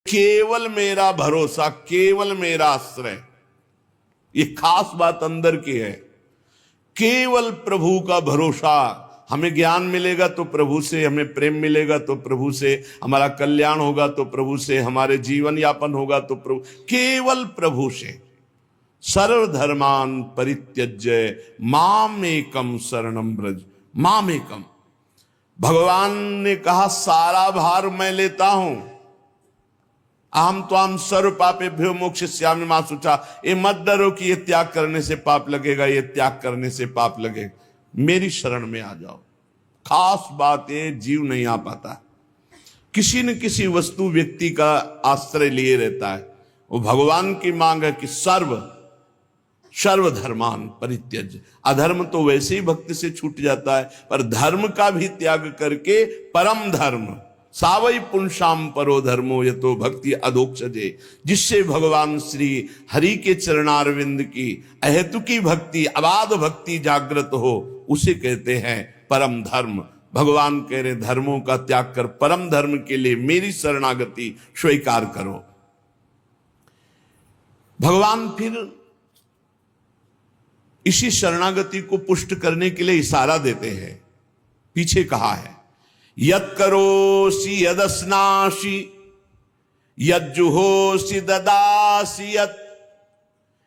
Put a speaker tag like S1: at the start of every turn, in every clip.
S1: केवल मेरा भरोसा, केवल मेरा आश्रय। ये खास बात अंदर की है। केवल प्रभु का भरोसा। हमें ज्ञान मिलेगा तो प्रभु से, हमें प्रेम मिलेगा तो प्रभु से, हमारा कल्याण होगा तो प्रभु से, हमारे जीवन यापन होगा तो प्रभु, केवल प्रभु से। सर्वधर्मान परित्यज्य माम एकम शरणम ब्रज। माम एकम, भगवान ने कहा सारा भार मैं लेता हूं। अहम त्वाम सर्व पापेभ्यो मोक्षयिष्यामि मा शुचा। ये मत डरो कि ये त्याग करने से पाप लगेगा, ये त्याग करने से पाप लगेगा। मेरी शरण में आ जाओ। खास बात ये, जीव नहीं आ पाता, किसी न किसी वस्तु व्यक्ति का आश्रय लिए रहता है। वो भगवान की मांग है कि सर्वधर्मान परित्यज्य। अधर्म तो वैसे ही भक्ति से छूट जाता है, पर धर्म का भी त्याग करके परम धर्म, सावई पुंसाम परो धर्मो यतो भक्ति अधोक्षजे, जिससे भगवान श्री हरि के चरणारविंद की अहेतुकी भक्ति, अबाध भक्ति जागृत हो, उसे कहते हैं परम धर्म। भगवान कह रहे धर्मों का त्याग कर परम धर्म के लिए मेरी शरणागति स्वीकार करो। भगवान फिर इसी शरणागति को पुष्ट करने के लिए इशारा देते हैं। पीछे कहा है, यत् करोसि यदस्नासि यज्जुहोसि ददासि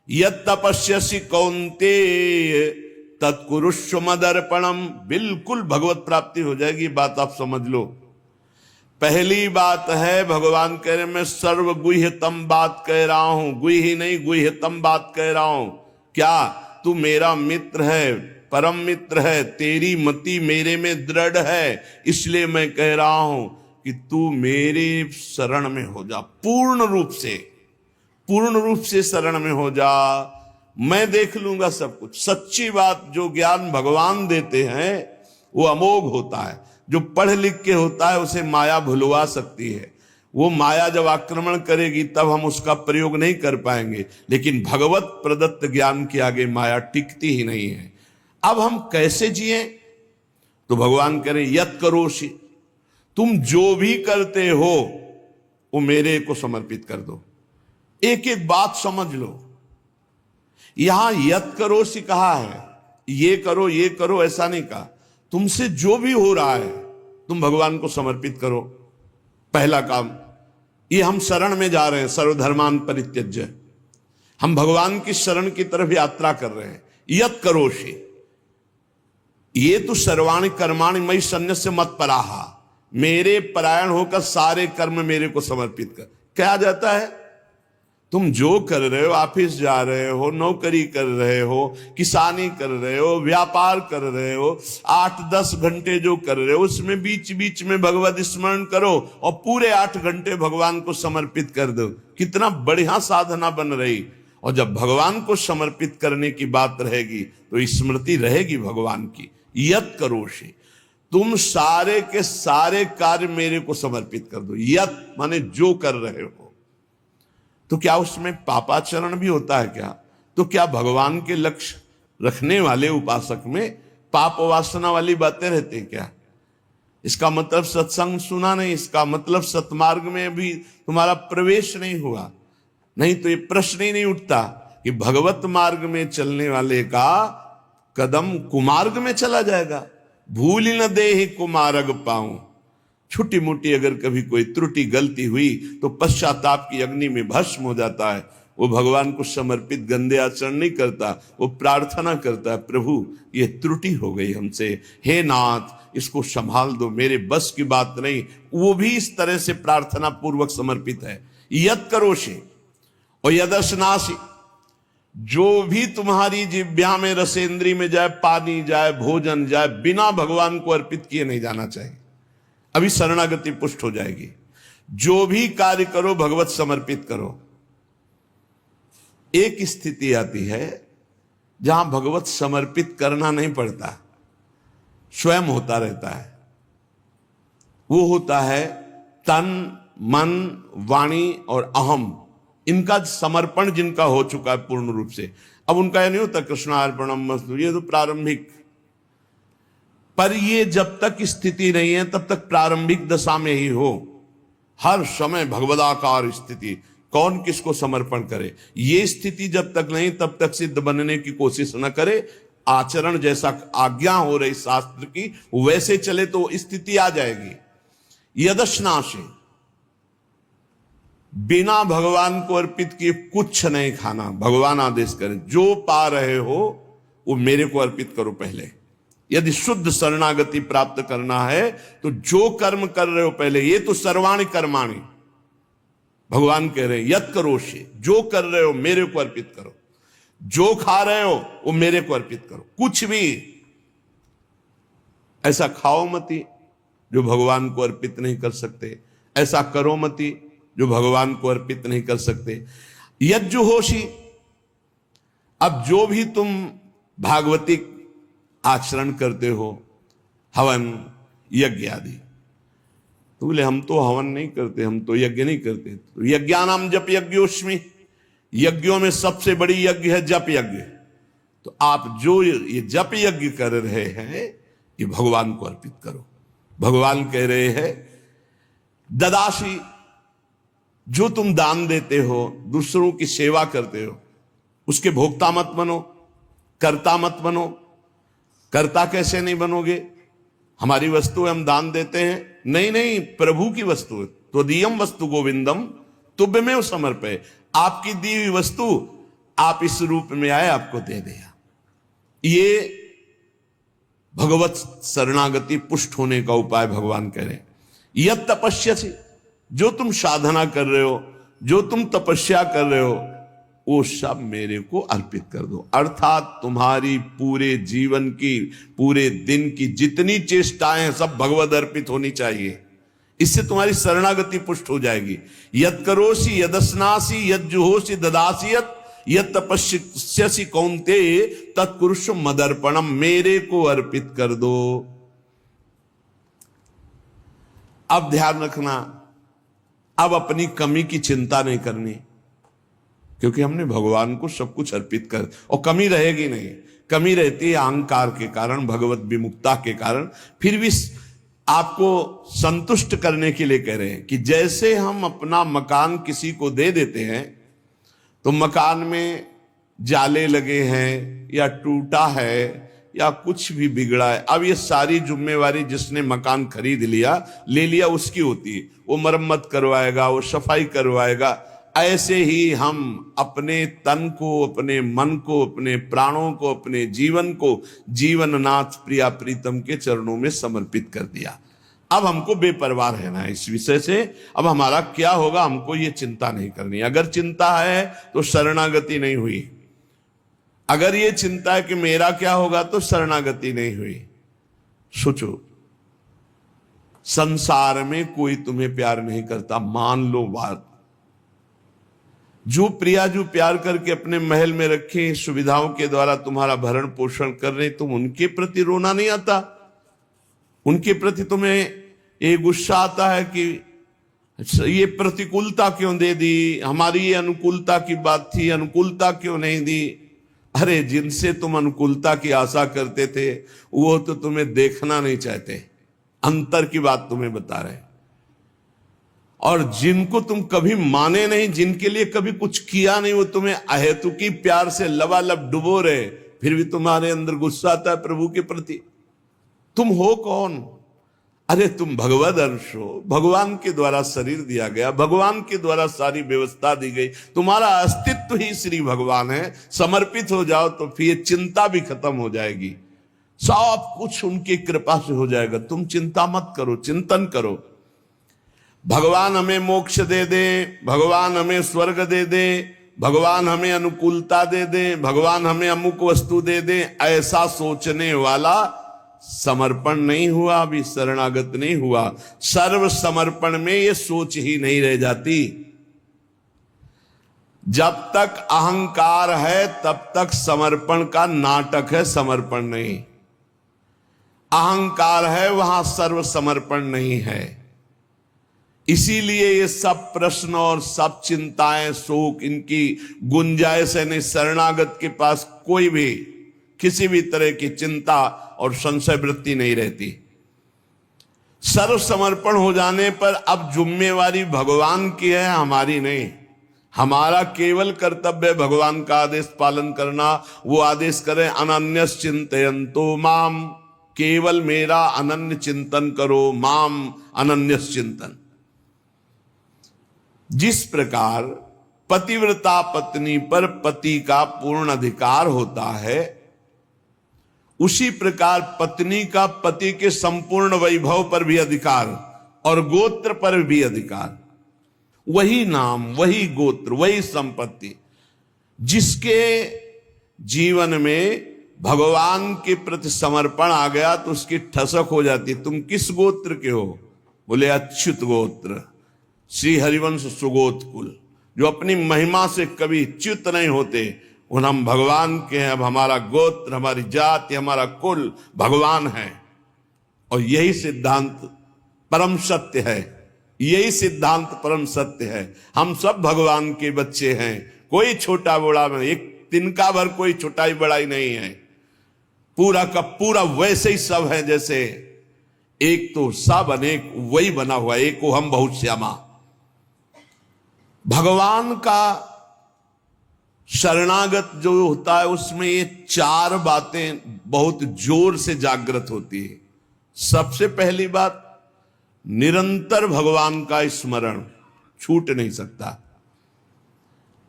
S1: यत् तपस्यसि कौन्तेय तत्कुरुष्व मदर्पणम। बिल्कुल भगवत प्राप्ति हो जाएगी, बात आप समझ लो। पहली बात है, भगवान कह रहे मैं सर्व गुह्यतम बात कह रहा हूं, गुह्य नहीं गुह्यतम बात कह रहा हूं। क्या? तू मेरा मित्र है, परम मित्र है, तेरी मति मेरे में दृढ़ है, इसलिए मैं कह रहा हूं कि तू मेरे शरण में हो जा। पूर्ण रूप से शरण में हो जा, मैं देख लूंगा सब कुछ। सच्ची बात, जो ज्ञान भगवान देते हैं वो अमोघ होता है। जो पढ़ लिख के होता है उसे माया भुलवा सकती है। वो माया जब आक्रमण करेगी तब हम उसका प्रयोग नहीं कर पाएंगे, लेकिन भगवत प्रदत्त ज्ञान के आगे माया टिकती ही नहीं है। अब हम कैसे जिए? तो भगवान कह रहे यत् करोषि, तुम जो भी करते हो वो मेरे को समर्पित कर दो। एक एक बात समझ लो। यहां यत् करोषि कहा है, ये करो ऐसा नहीं कहा। तुमसे जो भी हो रहा है तुम भगवान को समर्पित करो। पहला काम ये, हम शरण में जा रहे हैं, सर्वधर्मान परित्यज्य। हम भगवान की शरण की तरफ यात्रा कर रहे हैं। यत् करोषि, ये तो सर्वाणि कर्माणि मयि सन्न्यस्य मत्पराहा, मेरे परायण होकर सारे कर्म मेरे को समर्पित कर। क्या जाता है? तुम जो कर रहे हो, ऑफिस जा रहे हो, नौकरी कर रहे हो, किसानी कर रहे हो, व्यापार कर रहे हो, 8-10 घंटे जो कर रहे हो उसमें बीच बीच में भगवत स्मरण करो और पूरे 8 घंटे भगवान को समर्पित कर दो। कितना बढ़िया साधना बन रही। और जब भगवान को समर्पित करने की बात रहेगी तो स्मृति रहेगी भगवान की। यत् करोषि, तुम सारे के सारे कार्य मेरे को समर्पित कर दो। यत् माने जो कर रहे हो। तो क्या उसमें पापाचरण भी होता है क्या? तो क्या भगवान के लक्ष्य रखने वाले उपासक में पाप वासना वाली बातें रहती हैं क्या? इसका मतलब सत्संग सुना नहीं, इसका मतलब सतमार्ग में भी तुम्हारा प्रवेश नहीं हुआ। नहीं तो ये प्रश्न ही नहीं उठता कि भगवत मार्ग में चलने वाले का कदम कुमार्ग में चला जाएगा। भूल न देहि कुमार्ग पाऊं। छोटी मोटी अगर कभी कोई त्रुटि गलती हुई तो पश्चाताप की अग्नि में भस्म हो जाता है। वो भगवान को समर्पित गंदे आचरण नहीं करता, वो प्रार्थना करता है, प्रभु ये त्रुटि हो गई हमसे, हे नाथ इसको संभाल दो, मेरे बस की बात नहीं। वो भी इस तरह से प्रार्थना पूर्वक समर्पित है। यत् करोषि और यदस्नासि, जो भी तुम्हारी जिह्वा में रसेंद्री में जाए, पानी जाए, भोजन जाए, बिना भगवान को अर्पित किए नहीं जाना चाहिए। अभी शरणागति पुष्ट हो जाएगी। जो भी कार्य करो भगवत समर्पित करो। एक स्थिति आती है जहां भगवत समर्पित करना नहीं पड़ता, स्वयं होता रहता है। वो होता है तन, मन, वाणी और अहम, इनका समर्पण जिनका हो चुका है पूर्ण रूप से। अब उनका यह नहीं होता कृष्णार्पणमस्तु, ये तो प्रारंभिक। पर ये जब तक स्थिति नहीं है तब तक प्रारंभिक दशा में ही हो। हर समय भगवदाकार स्थिति, कौन किसको समर्पण करे, ये स्थिति जब तक नहीं तब तक सिद्ध बनने की कोशिश न करे। आचरण जैसा आज्ञा हो रही शास्त्र की वैसे चले तो स्थिति आ जाएगी। यदश्नाशे, बिना भगवान को अर्पित किए कुछ नहीं खाना। भगवान आदेश करें जो पा रहे हो वो मेरे को अर्पित करो पहले। यदि शुद्ध शरणागति प्राप्त करना है तो जो कर्म कर रहे हो पहले, ये तो सर्वाणि कर्माणि भगवान कह रहे हैं, यत करोषि, जो कर रहे हो मेरे को अर्पित करो। जो खा रहे हो वो मेरे को अर्पित करो। कुछ भी ऐसा खाओ मती जो भगवान को अर्पित नहीं कर सकते, ऐसा करो मती जो भगवान को अर्पित नहीं कर सकते। यज्जुहोषि, अब जो भी तुम भागवतिक आचरण करते हो, हवन यज्ञ आदि, तो बोले हम तो हवन नहीं करते, हम तो यज्ञ नहीं करते। तो यज्ञानाम जप यज्ञोस्मि, यज्ञों में सबसे बड़ी यज्ञ है जप यज्ञ। तो आप जो ये जप यज्ञ कर रहे हैं ये भगवान को अर्पित करो। भगवान कह रहे हैं ददासी, जो तुम दान देते हो, दूसरों की सेवा करते हो, उसके भोक्ता मत बनो, कर्ता मत बनो। कर्ता कैसे नहीं बनोगे? हमारी वस्तु हम दान देते हैं, नहीं नहीं, प्रभु की वस्तु है। त्वदीयम वस्तु गोविंदम तुभ्यमेव समर्पय, आपकी दी हुई वस्तु आप इस रूप में आए, आपको दे दिया। ये भगवत शरणागति पुष्ट होने का उपाय भगवान कह रहे हैं। यत तपस्यसि, जो तुम साधना कर रहे हो, जो तुम तपस्या कर रहे हो, वो सब मेरे को अर्पित कर दो। अर्थात तुम्हारी पूरे जीवन की, पूरे दिन की जितनी चेष्टाएं हैं सब भगवद अर्पित होनी चाहिए। इससे तुम्हारी शरणागति पुष्ट हो जाएगी। यत करोसि यदस्नासि यज्जुहोसि ददासि यत तपस्यसि कौन्तेय तत्कुरुष्व मदर्पणम, मेरे को अर्पित कर दो। अब ध्यान रखना, अब अपनी कमी की चिंता नहीं करनी, क्योंकि हमने भगवान को सब कुछ अर्पित कर, और कमी रहेगी नहीं। कमी रहती है अहंकार के कारण, भगवत विमुक्ता के कारण। फिर भी आपको संतुष्ट करने के लिए कह रहे हैं कि जैसे हम अपना मकान किसी को दे देते हैं, तो मकान में जाले लगे हैं या टूटा है या कुछ भी बिगड़ा है, अब ये सारी जिम्मेवारी जिसने मकान खरीद लिया, ले लिया, उसकी होती है। वो मरम्मत करवाएगा, वो सफाई करवाएगा। ऐसे ही हम अपने तन को, अपने मन को, अपने प्राणों को, अपने जीवन को जीवननाथ प्रिया प्रीतम के चरणों में समर्पित कर दिया। अब हमको बेपरवाह रहना है इस विषय से। अब हमारा क्या होगा हमको ये चिंता नहीं करनी। अगर चिंता है तो शरणागति नहीं हुई, अगर ये चिंता है कि मेरा क्या होगा तो शरणागति नहीं हुई। सोचो, संसार में कोई तुम्हें प्यार नहीं करता, मान लो बात। जो प्रिया जो प्यार करके अपने महल में रखे, सुविधाओं के द्वारा तुम्हारा भरण पोषण कर रहे, तुम उनके प्रति रोना नहीं आता? उनके प्रति तुम्हें ये गुस्सा आता है कि ये प्रतिकूलता क्यों दे दी, हमारी ये अनुकूलता की बात थी, अनुकूलता क्यों नहीं दी? अरे जिनसे तुम अनुकूलता की आशा करते थे वो तो तुम्हें देखना नहीं चाहते, अंतर की बात तुम्हें बता रहे। और जिनको तुम कभी माने नहीं, जिनके लिए कभी कुछ किया नहीं, वो तुम्हें अहेतुकी प्यार से लबालब डुबो रहे, फिर भी तुम्हारे अंदर गुस्सा आता है प्रभु के प्रति। तुम हो कौन? अरे तुम भगवद अंश हो, भगवान के द्वारा शरीर दिया गया, भगवान के द्वारा सारी व्यवस्था दी गई, तुम्हारा अस्तित्व ही श्री भगवान है। समर्पित हो जाओ तो फिर चिंता भी खत्म हो जाएगी, सब कुछ उनकी कृपा से हो जाएगा। तुम चिंता मत करो, चिंतन करो। भगवान हमें मोक्ष दे दे, भगवान हमें स्वर्ग दे दे, भगवान हमें अनुकूलता दे दे, भगवान हमें अमुक वस्तु दे दे, ऐसा सोचने वाला समर्पण नहीं हुआ, अभी शरणागत नहीं हुआ। सर्व समर्पण में ये सोच ही नहीं रह जाती। जब तक अहंकार है तब तक समर्पण का नाटक है, समर्पण नहीं। अहंकार है वहां सर्व समर्पण नहीं है। इसीलिए ये सब प्रश्न और सब चिंताएं, शोक, इनकी गुंजाइश नहीं। शरणागत के पास कोई भी किसी भी तरह की चिंता और संशय वृत्ति नहीं रहती। सर्व समर्पण हो जाने पर अब जिम्मेवारी भगवान की है, हमारी नहीं। हमारा केवल कर्तव्य भगवान का आदेश पालन करना। वो आदेश करें अनन्यस चिंतयन्तो माम, केवल मेरा अनन्य चिंतन करो, माम अनन्यस चिंतन। जिस प्रकार पतिव्रता पत्नी पर पति का पूर्ण अधिकार होता है, उसी प्रकार पत्नी का पति के संपूर्ण वैभव पर भी अधिकार और गोत्र पर भी अधिकार। वही नाम, वही गोत्र, वही संपत्ति। जिसके जीवन में भगवान के प्रति समर्पण आ गया तो उसकी ठसक हो जाती। तुम किस गोत्र के हो? बोले अच्युत गोत्र, श्री हरिवंश सुगोत कुल। जो अपनी महिमा से कभी च्युत नहीं होते, उन हम भगवान के हैं। अब हमारा गोत्र, हमारी जाति, हमारा कुल भगवान है। और यही सिद्धांत परम सत्य है, यही सिद्धांत परम सत्य है। हम सब भगवान के बच्चे हैं, कोई छोटा बड़ा नहीं, एक तिनका भर कोई छोटाई बड़ाई नहीं है। पूरा का पूरा वैसे ही सब है जैसे एक तो सब अनेक वही बना हुआ, एक को हम बहुत श्यामा। भगवान का शरणागत जो होता है उसमें ये चार बातें बहुत जोर से जागृत होती है। सबसे पहली बात, निरंतर भगवान का स्मरण छूट नहीं सकता।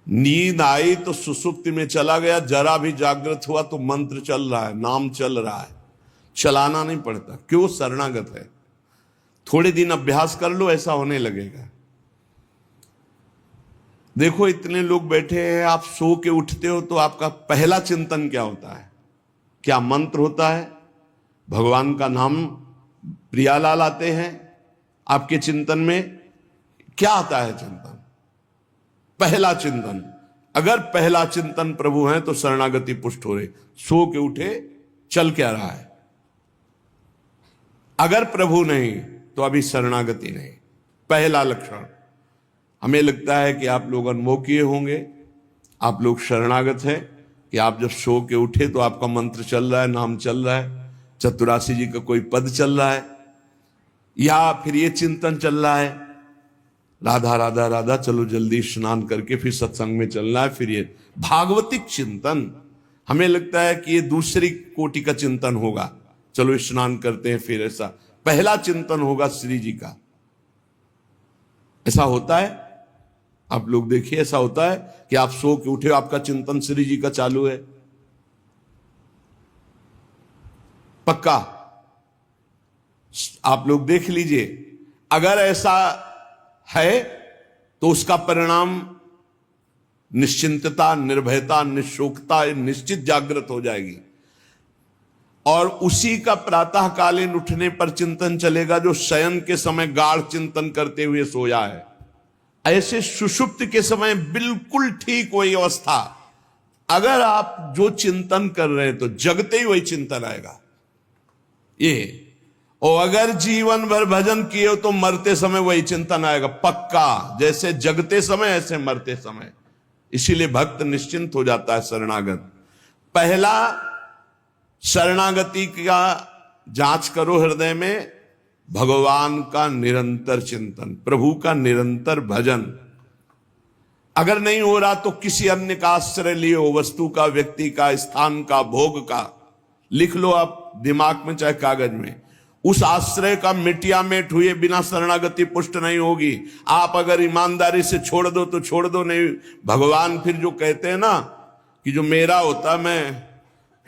S1: नींद आई तो सुसुप्ति में चला गया, जरा भी जागृत हुआ तो मंत्र चल रहा है, नाम चल रहा है, चलाना नहीं पड़ता। क्यों? शरणागत है। थोड़े दिन अभ्यास कर लो, ऐसा होने लगेगा। देखो इतने लोग बैठे हैं, आप सो के उठते हो तो आपका पहला चिंतन क्या होता है? क्या मंत्र होता है? भगवान का नाम प्रियालाल आते हैं आपके चिंतन में? क्या आता है चिंतन? पहला चिंतन। अगर पहला चिंतन प्रभु है तो शरणागति पुष्ट हो रही। सो के उठे, चल क्या रहा है? अगर प्रभु नहीं तो अभी शरणागति नहीं। पहला लक्षण। हमें लगता है कि आप लोग अनुभव किए होंगे, आप लोग शरणागत हैं कि आप जब सो के उठे तो आपका मंत्र चल रहा है, नाम चल रहा है, चतुरासी जी का कोई पद चल रहा है, या फिर ये चिंतन चल रहा है, राधा राधा राधा, चलो जल्दी स्नान करके फिर सत्संग में चलना है। फिर ये भागवतिक चिंतन, हमें लगता है कि ये दूसरी कोटि का चिंतन होगा, चलो स्नान करते हैं फिर। ऐसा पहला चिंतन होगा श्री जी का। ऐसा होता है? आप लोग देखिए, ऐसा होता है कि आप सो के उठे, आपका चिंतन श्री जी का चालू है? पक्का? आप लोग देख लीजिए। अगर ऐसा है तो उसका परिणाम निश्चिंतता, निर्भयता, निशोकता निश्चित जागृत हो जाएगी। और उसी का प्रातःकालीन उठने पर चिंतन चलेगा जो शयन के समय गाढ़ चिंतन करते हुए सोया है। ऐसे सुषुप्त के समय बिल्कुल ठीक वही अवस्था। अगर आप जो चिंतन कर रहे हैं तो जगते ही वही चिंतन आएगा ये। और अगर जीवन भर भजन किए हो तो मरते समय वही चिंतन आएगा पक्का। जैसे जगते समय ऐसे मरते समय। इसीलिए भक्त निश्चिंत हो जाता है शरणागत। पहला, शरणागति का जांच करो हृदय में, भगवान का निरंतर चिंतन, प्रभु का निरंतर भजन। अगर नहीं हो रहा तो किसी अन्य का आश्रय लियो, वस्तु का, व्यक्ति का, स्थान का, भोग का, लिख लो आप दिमाग में चाहे कागज में। उस आश्रय का मिटिया मेट हुए बिना शरणागति पुष्ट नहीं होगी। आप अगर ईमानदारी से छोड़ दो तो छोड़ दो, नहीं भगवान फिर जो कहते हैं ना कि जो मेरा होता मैं,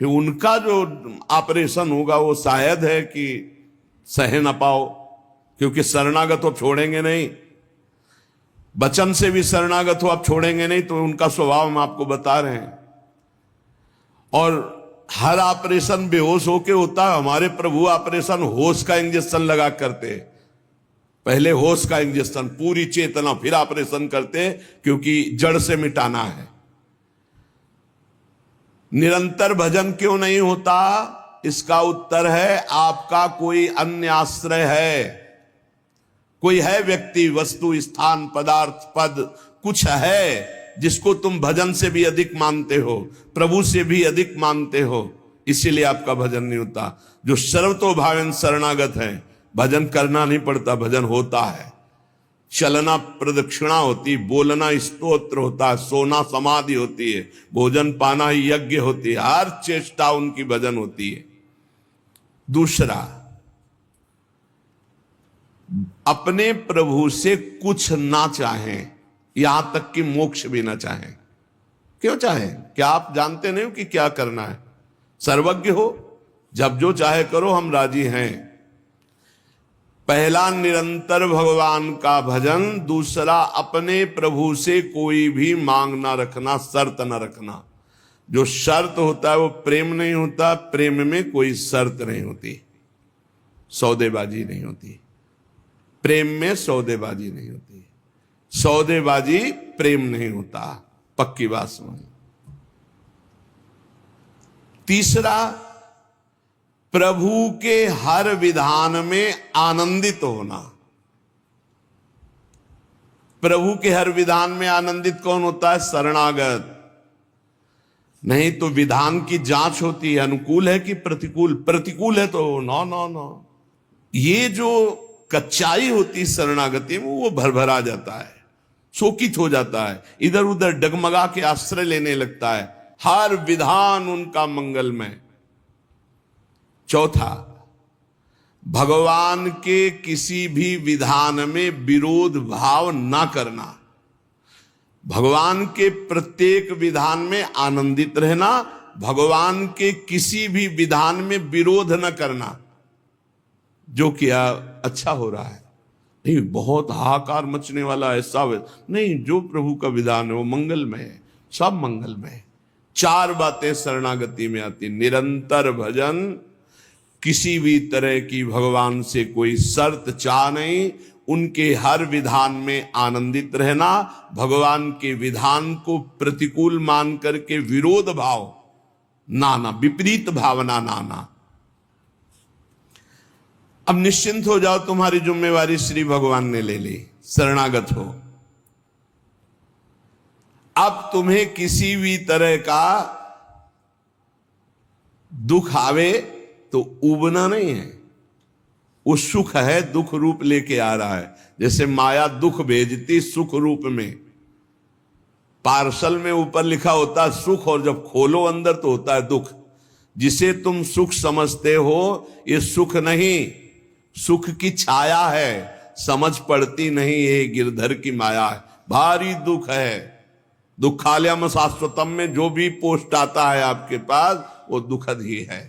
S1: फिर उनका जो ऑपरेशन होगा वो शायद है कि सह न पाओ, क्योंकि शरणागत हो छोड़ेंगे नहीं। वचन से भी शरणागत हो आप छोड़ेंगे नहीं, तो उनका स्वभाव हम आपको बता रहे हैं। और हर ऑपरेशन बेहोश होके होता है। हमारे प्रभु ऑपरेशन होश का इंजेक्शन लगा करते। पहले होश का इंजेक्शन, पूरी चेतना, फिर ऑपरेशन करते, क्योंकि जड़ से मिटाना है। निरंतर भजन क्यों नहीं होता? इसका उत्तर है आपका कोई अन्य आश्रय है। कोई है व्यक्ति, वस्तु, स्थान, पदार्थ, पद, कुछ है जिसको तुम भजन से भी अधिक मानते हो, प्रभु से भी अधिक मानते हो। इसीलिए आपका भजन नहीं होता। जो सर्वतो भावेन शरणागत है भजन करना नहीं पड़ता, भजन होता है। चलना प्रदक्षिणा होती, बोलना स्तोत्र होता है, सोना समाधि होती है, भोजन पाना यज्ञ होती है, हर चेष्टा उनकी भजन होती है। दूसरा, अपने प्रभु से कुछ ना चाहें, यहां तक कि मोक्ष भी ना चाहें। क्यों चाहें? क्या आप जानते नहीं हो कि क्या करना है? सर्वज्ञ हो, जब जो चाहे करो, हम राजी हैं। पहला, निरंतर भगवान का भजन। दूसरा, अपने प्रभु से कोई भी मांग ना रखना, शर्त ना रखना। जो शर्त होता है वो प्रेम नहीं होता, प्रेम में कोई शर्त नहीं होती, सौदेबाजी नहीं होती। प्रेम में सौदेबाजी नहीं होती, सौदेबाजी प्रेम नहीं होता, पक्की बात समझ। तीसरा, प्रभु के हर विधान में आनंदित होना। प्रभु के हर विधान में आनंदित कौन होता है? शरणागत। नहीं तो विधान की जांच होती है, अनुकूल है कि प्रतिकूल। प्रतिकूल है तो नो नो नो। ये जो कच्चाई होती शरणागति में, वो भरभरा जाता है, शोकित हो जाता है, इधर उधर डगमगा के आश्रय लेने लगता है। हर विधान उनका मंगलमय। चौथा, भगवान के किसी भी विधान में विरोध भाव ना करना। भगवान के प्रत्येक विधान में आनंदित रहना, भगवान के किसी भी विधान में विरोध न करना। जो किया अच्छा हो रहा है, नहीं बहुत हाहाकार मचने वाला ऐसा नहीं, जो प्रभु का विधान है वो मंगलमय है, सब मंगलमय है। चार बातें शरणागति में आती, निरंतर भजन, किसी भी तरह की भगवान से कोई शर्त चाह नहीं, उनके हर विधान में आनंदित रहना, भगवान के विधान को प्रतिकूल मान करके विरोध भाव नाना, विपरीत भावना नाना। अब निश्चिंत हो जाओ, तुम्हारी जिम्मेवारी श्री भगवान ने ले ली, शरणागत हो। अब तुम्हें किसी भी तरह का दुख आवे तो उबना नहीं है, वो सुख है, दुख रूप लेके आ रहा है। जैसे माया दुख भेजती सुख रूप में, पार्सल में ऊपर लिखा होता है सुख, और जब खोलो अंदर तो होता है दुख। जिसे तुम सुख समझते हो ये सुख नहीं, सुख की छाया है, समझ पड़ती नहीं, ये गिरधर की माया है, भारी दुख है। दुखालयम शाश्वतम में जो भी पोस्ट आता है आपके पास वो दुखद ही है।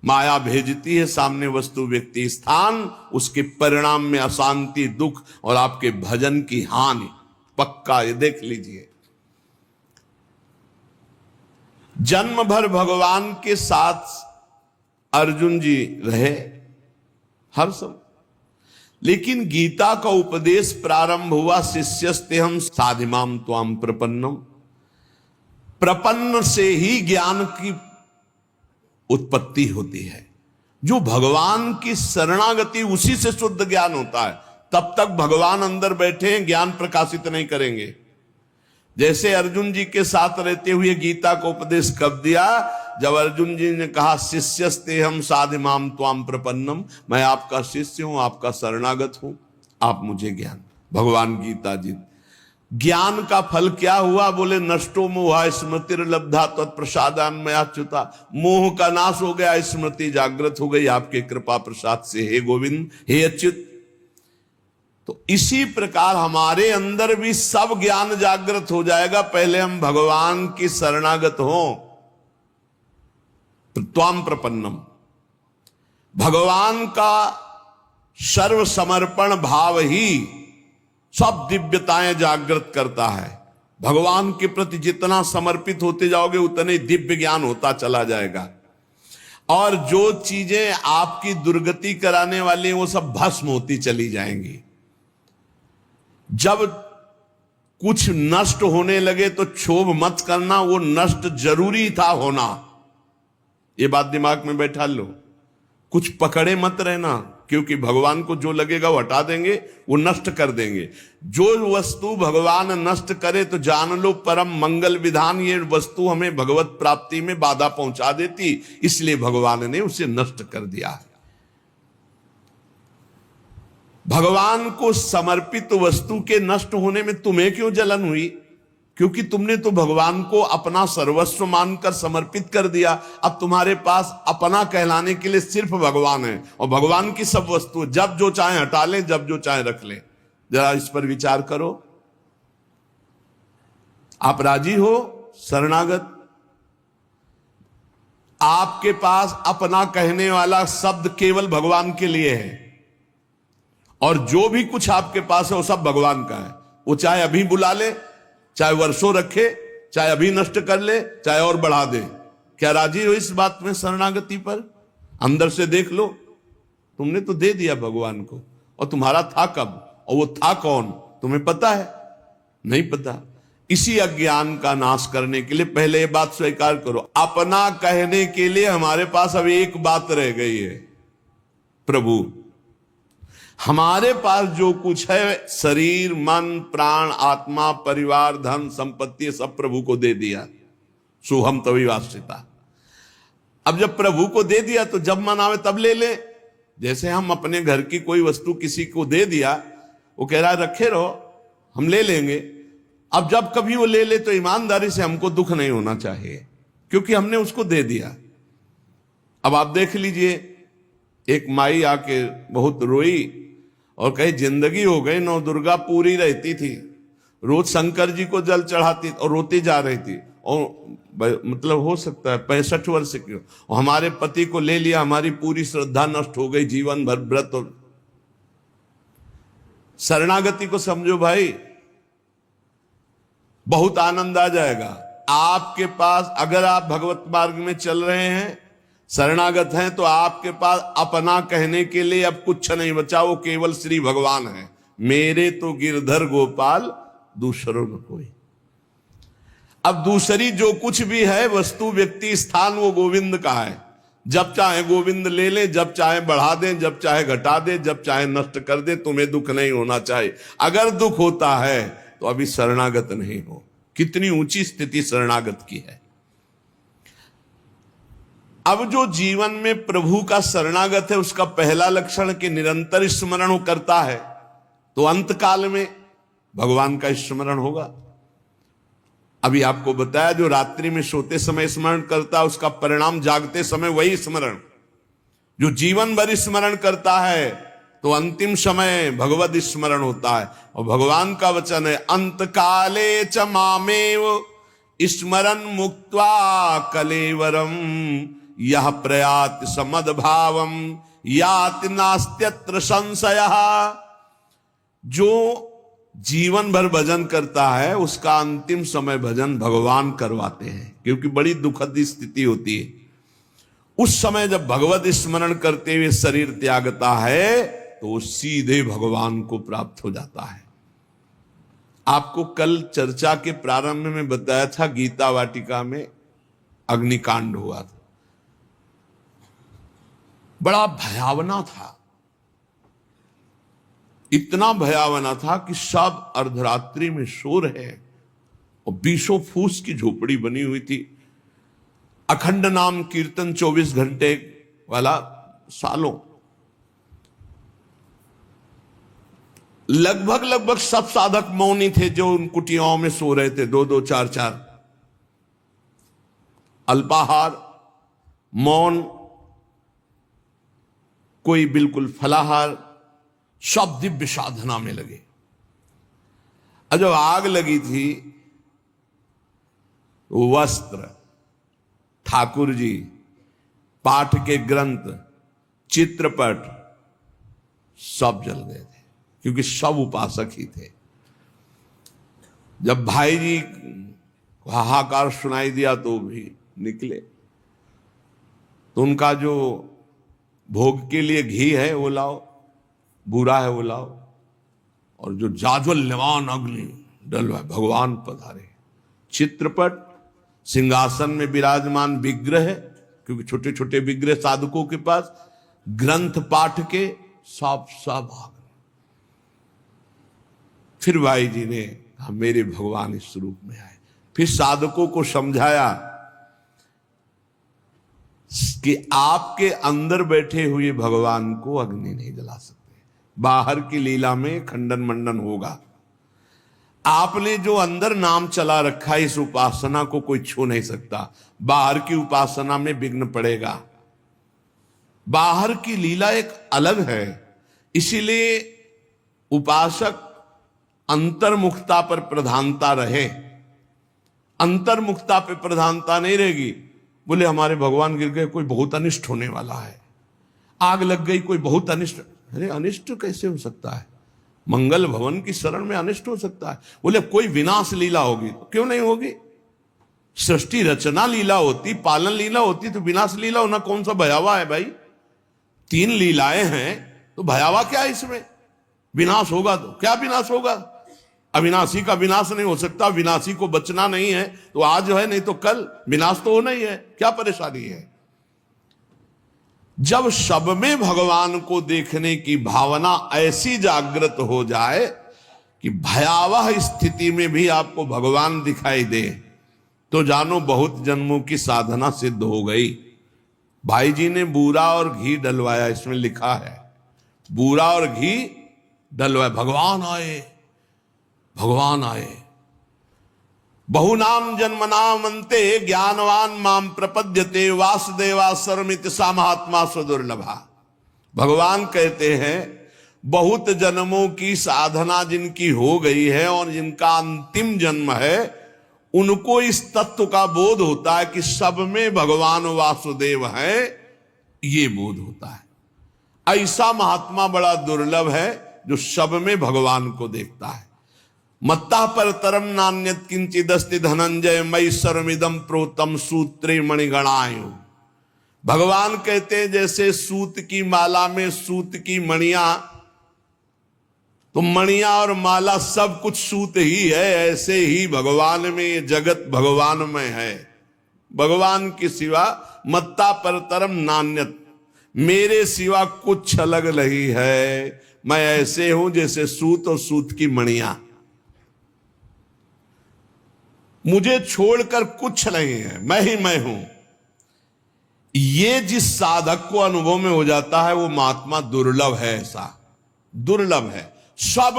S1: माया भेजती है सामने वस्तु व्यक्ति स्थान, उसके परिणाम में अशांति, दुख और आपके भजन की हानि, पक्का ये देख लीजिए। जन्म भर भगवान के साथ अर्जुन जी रहे हर समय, लेकिन गीता का उपदेश प्रारंभ हुआ शिष्यस्तेहम साधिमाम त्वाम प्रपन्नम। प्रपन्न से ही ज्ञान की उत्पत्ति होती है। जो भगवान की शरणागति, उसी से शुद्ध ज्ञान होता है। तब तक भगवान अंदर बैठे हैं, ज्ञान प्रकाशित नहीं करेंगे। जैसे अर्जुन जी के साथ रहते हुए गीता को उपदेश कब दिया? जब अर्जुन जी ने कहा शिष्यस्तेहम साधिमाम त्वाम प्रपन्नम, मैं आपका शिष्य हूं, आपका शरणागत हूं, आप मुझे ज्ञान। भगवान गीता जी, ज्ञान का फल क्या हुआ? बोले नष्टो मोह स्मृतिर्लब्धा तत्प्रसादान में अच्युता। मोह का नाश हो गया, स्मृति जागृत हो गई आपके कृपा प्रसाद से, हे गोविंद, हे अच्युत। तो इसी प्रकार हमारे अंदर भी सब ज्ञान जागृत हो जाएगा, पहले हम भगवान की शरणागत हों। त्वाम प्रपन्नम, भगवान का सर्व समर्पण भाव ही सब दिव्यताएं जागृत करता है। भगवान के प्रति जितना समर्पित होते जाओगे उतने दिव्य ज्ञान होता चला जाएगा, और जो चीजें आपकी दुर्गति कराने वाली हैं वो सब भस्म होती चली जाएंगी। जब कुछ नष्ट होने लगे तो क्षोभ मत करना, वो नष्ट जरूरी था होना, ये बात दिमाग में बैठा लो। कुछ पकड़े मत रहना, क्योंकि भगवान को जो लगेगा वो हटा देंगे, वो नष्ट कर देंगे। जो वस्तु भगवान नष्ट करे तो जान लो परम मंगल विधान, ये वस्तु हमें भगवत प्राप्ति में बाधा पहुंचा देती, इसलिए भगवान ने उसे नष्ट कर दिया। भगवान को समर्पित वस्तु के नष्ट होने में तुम्हें क्यों जलन हुई? क्योंकि तुमने तो भगवान को अपना सर्वस्व मानकर समर्पित कर दिया। अब तुम्हारे पास अपना कहलाने के लिए सिर्फ भगवान है, और भगवान की सब वस्तु जब जो चाहे हटा ले, जब जो चाहे रख ले। जरा इस पर विचार करो। आप राजी हो शरणागत? आपके पास अपना कहने वाला शब्द केवल भगवान के लिए है, और जो भी कुछ आपके पास है वो सब भगवान का है। वो चाहे अभी बुला ले, चाहे वर्षों रखे, चाहे अभी नष्ट कर ले, चाहे और बढ़ा दे। क्या राजी हो इस बात में शरणागति पर? अंदर से देख लो, तुमने तो दे दिया भगवान को, और तुम्हारा था कब, और वो था कौन, तुम्हें पता है? नहीं पता। इसी अज्ञान का नाश करने के लिए पहले ये बात स्वीकार करो, अपना कहने के लिए हमारे पास अब एक बात रह गई है, प्रभु। हमारे पास जो कुछ है, शरीर, मन, प्राण, आत्मा, परिवार, धन, संपत्ति, सब प्रभु को दे दिया। सोहम तभी वास्यता। अब जब प्रभु को दे दिया तो जब मन आवे तब ले ले। जैसे हम अपने घर की कोई वस्तु किसी को दे दिया, वो कह रहा है रखे रहो, हम ले लेंगे। अब जब कभी वो ले ले तो ईमानदारी से हमको दुख नहीं होना चाहिए, क्योंकि हमने उसको दे दिया। अब आप देख लीजिए, एक माई आके बहुत रोई और कही जिंदगी हो गई, नौ दुर्गा पूरी रहती थी, रोज शंकर जी को जल चढ़ाती और रोती जा रही थी, और मतलब हो सकता है 65 वर्ष की, और हमारे पति को ले लिया, हमारी पूरी श्रद्धा नष्ट हो गई, जीवन भर व्रत। और शरणागति को समझो भाई, बहुत आनंद आ जाएगा आपके पास। अगर आप भगवत मार्ग में चल रहे हैं, शरणागत हैं, तो आपके पास अपना कहने के लिए अब कुछ नहीं बचा, वो केवल श्री भगवान है। मेरे तो गिरधर गोपाल, दूसरों न कोई। अब दूसरी जो कुछ भी है, वस्तु, व्यक्ति, स्थान, वो गोविंद का है। जब चाहे गोविंद ले ले, जब चाहे बढ़ा दे, जब चाहे घटा दे, जब चाहे नष्ट कर दे, तुम्हें दुख नहीं होना चाहिए। अगर दुख होता है तो अभी शरणागत नहीं हो। कितनी ऊंची स्थिति शरणागत की है। अब जो जीवन में प्रभु का शरणागत है, उसका पहला लक्षण कि निरंतर स्मरण करता है, तो अंत काल में भगवान का स्मरण होगा। अभी आपको बताया, जो रात्रि में सोते समय स्मरण करता है, उसका परिणाम जागते समय वही स्मरण। जो जीवन भर स्मरण करता है, तो अंतिम समय भगवत स्मरण होता है। और भगवान का वचन है, अंत काले च मामेव स्मरन मुक्त्वा कलेवरम यह प्रयात समद्भावम याति नास्त्यत्र संशयः। जो जीवन भर भजन करता है, उसका अंतिम समय भजन भगवान करवाते हैं, क्योंकि बड़ी दुखद स्थिति होती है। उस समय जब भगवत स्मरण करते हुए शरीर त्यागता है, तो वो सीधे भगवान को प्राप्त हो जाता है। आपको कल चर्चा के प्रारंभ में बताया था, गीता वाटिका में अग्निकांड हुआ था, बड़ा भयावना था। इतना भयावना था कि सब अर्धरात्रि में सो रहे, और 20 फूस की झोपड़ी बनी हुई थी। अखंड नाम कीर्तन 24 घंटे वाला, सालों। लगभग सब साधक मौनी थे, जो उन कुटियाओं में सो रहे थे, 2-2, 4-4। अल्पाहार, मौन, कोई बिल्कुल फलाहार, सब दिव्य साधना में लगे। और जब आग लगी थी, वस्त्र, ठाकुर जी, पाठ के ग्रंथ, चित्रपट सब जल गए थे, क्योंकि सब उपासक ही थे। जब भाई जी को हाहाकार सुनाई दिया तो भी निकले, तो उनका जो भोग के लिए घी है वो लाओ, बूरा है वो लाओ, और जो जाज्वल्यमान अग्नि डलवा, भगवान पधारे। चित्रपट, सिंहासन में विराजमान विग्रह है, क्योंकि छोटे छोटे विग्रह साधकों के पास, ग्रंथ पाठ के सब भाग। फिर भाई जी ने कहा, मेरे भगवान इस रूप में आए। फिर साधकों को समझाया कि आपके अंदर बैठे हुए भगवान को अग्नि नहीं जला सकते, बाहर की लीला में खंडन मंडन होगा। आपने जो अंदर नाम चला रखा है, इस उपासना को कोई छू नहीं सकता। बाहर की उपासना में विघ्न पड़ेगा। बाहर की लीला एक अलग है, इसीलिए उपासक अंतर्मुखता पर प्रधानता रहे। अंतर्मुखता पर प्रधानता नहीं रहेगी, बोले हमारे भगवान गिर गए, कोई बहुत अनिष्ट होने वाला है, आग लग गई, कोई बहुत अनिष्ट। अरे अनिष्ट कैसे हो सकता है? मंगल भवन की शरण में अनिष्ट हो सकता है? बोले कोई विनाश लीला होगी, तो क्यों नहीं होगी? सृष्टि रचना लीला होती, पालन लीला होती, तो विनाश लीला होना कौन सा भयावह है भाई? 3 लीलाएं हैं, तो भयावह क्या है इसमें? विनाश होगा तो क्या विनाश होगा? अविनाशी का विनाश नहीं हो सकता, विनाशी को बचना नहीं है, तो आज है नहीं तो कल विनाश तो होना ही है, क्या परेशानी है? जब सब में भगवान को देखने की भावना ऐसी जागृत हो जाए कि भयावह स्थिति में भी आपको भगवान दिखाई दे, तो जानो बहुत जन्मों की साधना सिद्ध हो गई। भाई जी ने बूरा और घी डलवाया, इसमें लिखा है बूरा और घी डलवाया, भगवान आए, भगवान आए। बहुनाम जन्मनाम अन्ते ज्ञानवान माम प्रपद्यते वासुदेवा सर्वमिति सा महात्मा सुदुर्लभा। भगवान कहते हैं बहुत जन्मों की साधना जिनकी हो गई है और जिनका अंतिम जन्म है, उनको इस तत्व का बोध होता है कि सब में भगवान वासुदेव है, ये बोध होता है। ऐसा महात्मा बड़ा दुर्लभ है जो सब में भगवान को देखता है। मत्ता पर तरम नान्यत किंचिदस्ति धनंजय मई सर्वमिदं प्रोतम सूत्रे मणिगणायु। भगवान कहते हैं जैसे सूत की माला में सूत की मणियां, तो मणियां और माला सब कुछ सूत ही है, ऐसे ही भगवान में ये जगत भगवान में है। भगवान के सिवा मत्ता पर तरम नान्यत, मेरे सिवा कुछ अलग नहीं है। मैं ऐसे हूं जैसे सूत और सूत की मणियां, मुझे छोड़कर कुछ नहीं है, मैं ही मैं हूं। ये जिस साधक को अनुभव में हो जाता है वो महात्मा दुर्लभ है। ऐसा दुर्लभ है। सब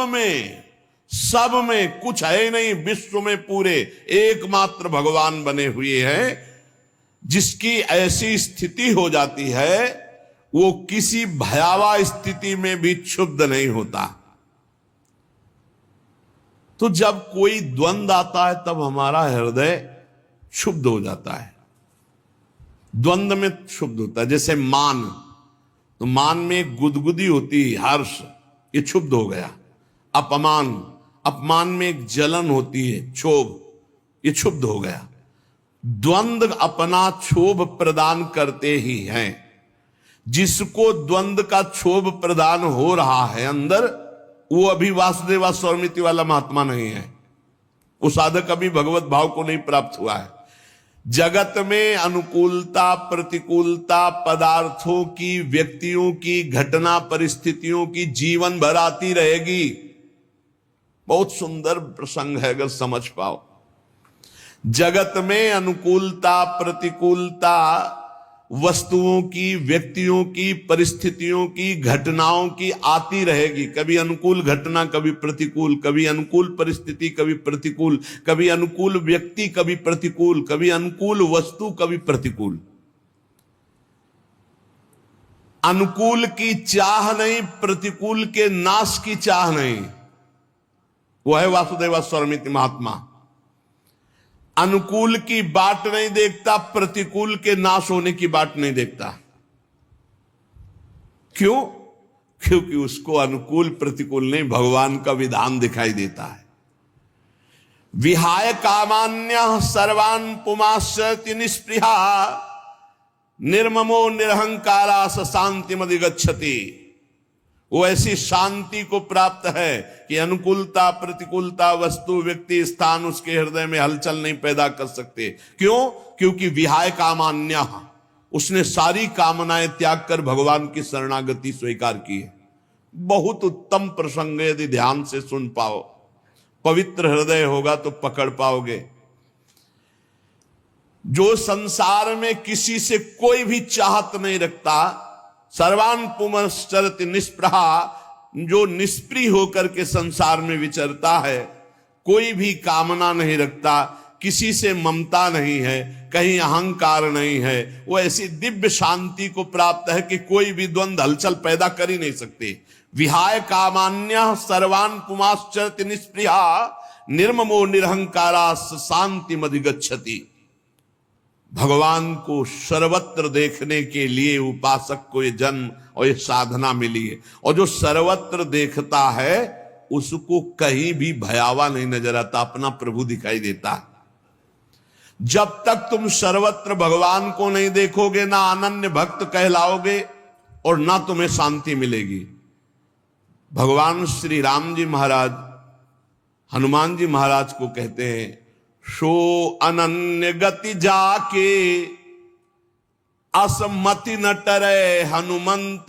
S1: में कुछ है नहीं, विश्व में पूरे एकमात्र भगवान बने हुए हैं। जिसकी ऐसी स्थिति हो जाती है वो किसी भयावह स्थिति में भी क्षुब्ध नहीं होता। तो जब कोई द्वंद्व आता है तब हमारा हृदय क्षुब्ध हो जाता है, द्वंद्व में क्षुब्ध होता है। जैसे मान, तो मान में गुदगुदी होती है, हर्ष, ये क्षुब्ध हो गया। अपमान, अपमान में एक जलन होती है, क्षोभ, ये क्षुब्ध हो गया। द्वंद्व अपना क्षोभ प्रदान करते ही हैं। जिसको द्वंद्व का क्षोभ प्रदान हो रहा है अंदर, वो अभी वासुदेवा स्वरमिति वाला महात्मा नहीं है। वो साधक अभी भगवत भाव को नहीं प्राप्त हुआ है। जगत में अनुकूलता प्रतिकूलता पदार्थों की, व्यक्तियों की, घटना परिस्थितियों की जीवन भर आती रहेगी। बहुत सुंदर प्रसंग है अगर समझ पाओ। जगत में अनुकूलता प्रतिकूलता वस्तुओं की, व्यक्तियों की, परिस्थितियों की, घटनाओं की आती रहेगी। कभी अनुकूल घटना, कभी प्रतिकूल, कभी अनुकूल परिस्थिति, कभी प्रतिकूल, कभी अनुकूल व्यक्ति, कभी प्रतिकूल, कभी अनुकूल वस्तु, कभी प्रतिकूल। अनुकूल की चाह नहीं, प्रतिकूल के नाश की चाह नहीं। वो है वासुदेवा स्वरमिति महात्मा। अनुकूल की बाट नहीं देखता, प्रतिकूल के नाश होने की बाट नहीं देखता। क्यों? क्योंकि उसको अनुकूल प्रतिकूल नहीं, भगवान का विधान दिखाई देता है। विहाय कामान्य सर्वान पुमाश्रति निस्पृहा निर्ममो निरहंकारा स शांतिमधिगच्छति। वो ऐसी शांति को प्राप्त है कि अनुकूलता प्रतिकूलता वस्तु व्यक्ति स्थान उसके हृदय में हलचल नहीं पैदा कर सकते। क्यों? क्योंकि विहाय कामान्य, उसने सारी कामनाएं त्याग कर भगवान की शरणागति स्वीकार की है। बहुत उत्तम प्रसंग, यदि ध्यान से सुन पाओ, पवित्र हृदय होगा तो पकड़ पाओगे। जो संसार में किसी से कोई भी चाहत नहीं रखता, सर्वान पुमश्चरति निस्पृहा, जो निष्प्रिय होकर के संसार में विचरता है, कोई भी कामना नहीं रखता, किसी से ममता नहीं है, कहीं अहंकार नहीं है, वो ऐसी दिव्य शांति को प्राप्त है कि कोई भी द्वंद्व हलचल पैदा कर ही नहीं सकते। विहाय कामान्य सर्वान पुमाश्चरति निष्प्रिया निर्ममो निरहंकारा शांति मधिगच्छति। भगवान को सर्वत्र देखने के लिए उपासक को ये जन्म और ये साधना मिली है, और जो सर्वत्र देखता है उसको कहीं भी भयावा नहीं नजर आता, अपना प्रभु दिखाई देता है। जब तक तुम सर्वत्र भगवान को नहीं देखोगे, ना अनन्य भक्त कहलाओगे और ना तुम्हें शांति मिलेगी। भगवान श्री राम जी महाराज हनुमान जी महाराज को कहते हैं, सो अनन्य गति जाके असमति न टरे हनुमंत,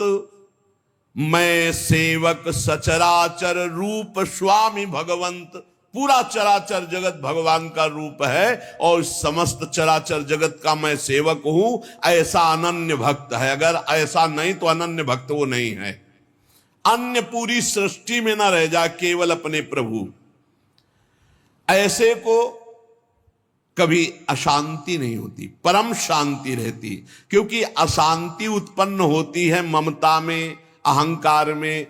S1: मैं सेवक सचराचर रूप स्वामी भगवंत। पूरा चराचर जगत भगवान का रूप है और समस्त चराचर जगत का मैं सेवक हूं, ऐसा अनन्य भक्त है। अगर ऐसा नहीं तो अनन्य भक्त वो नहीं है। अन्य पूरी सृष्टि में ना रह जा, केवल अपने प्रभु। ऐसे को कभी अशांति नहीं होती, परम शांति रहती, क्योंकि अशांति उत्पन्न होती है ममता में, अहंकार में,